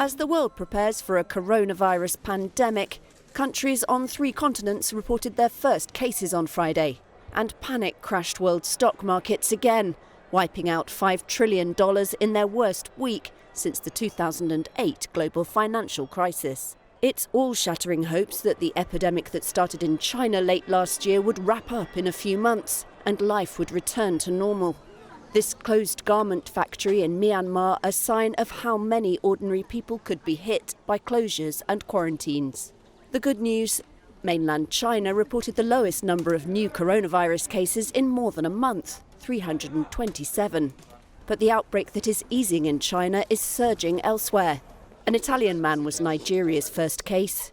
As the world prepares for a coronavirus pandemic, countries on 3 continents reported their first cases on Friday, and panic crashed world stock markets again, wiping out $5 trillion in their worst week since the 2008 global financial crisis. It's all-shattering hopes that the epidemic that started in China late last year would wrap up in a few months and life would return to normal. This closed garment factory in Myanmar a sign of how many ordinary people could be hit by closures and quarantines. The good news, mainland China reported the lowest number of new coronavirus cases in more than a month, 327. But the outbreak that is easing in China is surging elsewhere. An Italian man was Nigeria's first case,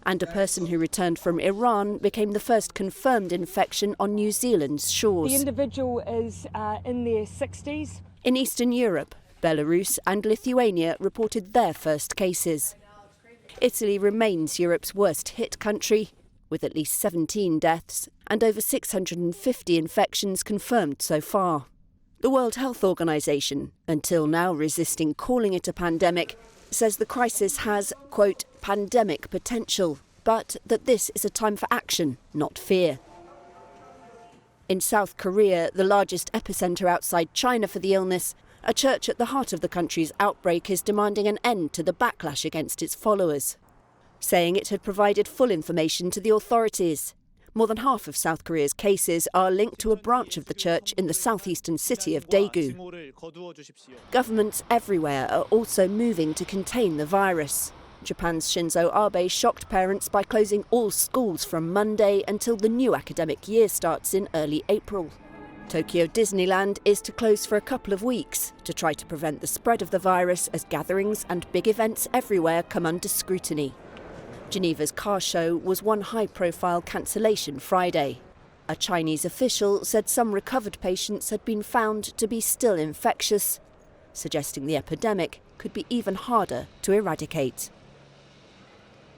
and a person who returned from Iran became the first confirmed infection on New Zealand's shores. The individual is in their 60s. In Eastern Europe, Belarus and Lithuania reported their first cases. Italy remains Europe's worst hit country, with at least 17 deaths and over 650 infections confirmed so far. The World Health Organization, until now resisting calling it a pandemic, says the crisis has, quote, pandemic potential, but that this is a time for action, not fear. In South Korea, the largest epicenter outside China for the illness, a church at the heart of the country's outbreak is demanding an end to the backlash against its followers, saying it had provided full information to the authorities. More than half of South Korea's cases are linked to a branch of the church in the southeastern city of Daegu. Governments everywhere are also moving to contain the virus. Japan's Shinzo Abe shocked parents by closing all schools from Monday until the new academic year starts in early April. Tokyo Disneyland is to close for a couple of weeks to try to prevent the spread of the virus as gatherings and big events everywhere come under scrutiny. Geneva's car show was one high-profile cancellation Friday. A Chinese official said some recovered patients had been found to be still infectious, suggesting the epidemic could be even harder to eradicate.